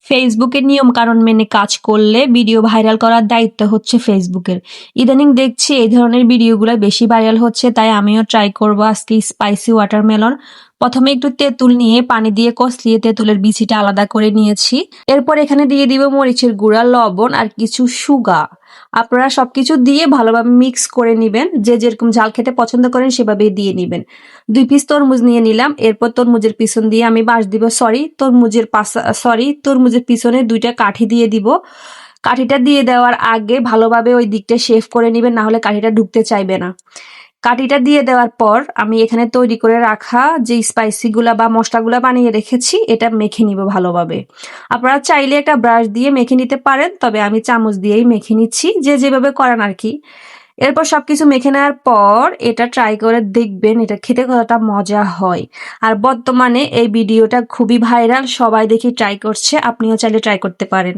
ফেসবুকের নিয়ম কানুন মেনে কাজ করলে ভিডিও ভাইরাল করার দায়িত্ব হচ্ছে ফেসবুকের। ইদানিং দেখছি এই ধরনের ভিডিওগুলো বেশি ভাইরাল হচ্ছে, তাই আমিও ট্রাই করব আজকে স্পাইসি ওয়াটারমেলন। প্রথমে একটু তেঁতুল নিয়ে পানি দিয়ে কষলিয়ে তেঁতুলের বিচিটা আলাদা করে নিয়েছি। এরপর এখানে দিয়ে দিব মরিচের গুঁড়া, লবণ আর কিছু সুগা। আপনারা সবকিছু দিয়ে ভালোভাবে মিক্স করে নিবেন, যে যেরকম ঝাল খেতে পছন্দ করেন সেভাবে দিয়ে নিবেন। 2 পিস তরমুজ নিয়ে নিলাম। এরপর তরমুজের পিছন দিয়ে আমি বাঁশ দিব, তরমুজের পিছনে 2টা কাঠি দিয়ে দিব। কাঠিটা দিয়ে দেওয়ার আগে ভালোভাবে ওই দিকটা শেভ করে নিবেন, না হলে কাঠিটা ঢুকতে চাইবে না। কাঠিটা দিয়ে দেওয়ার পর আমি এখানে তৈরি করে রাখা যে স্পাইসিগুলা বা মশলাগুলা বানিয়ে রেখেছি এটা মেখে নিব ভালোভাবে। আপনারা চাইলে একটা ব্রাশ দিয়ে মেখে নিতে পারেন, তবে আমি চামচ দিয়েই মেখে নিচ্ছি, যে যেভাবে করেন আর কি। এরপর সবকিছু মেখে নেওয়ার পর এটা ট্রাই করে দেখবেন, এটা খেতে কতটা মজা হয়। আর বর্তমানে এই ভিডিওটা খুবই ভাইরাল, সবাই দেখি ট্রাই করছে, আপনিও চাইলে ট্রাই করতে পারেন।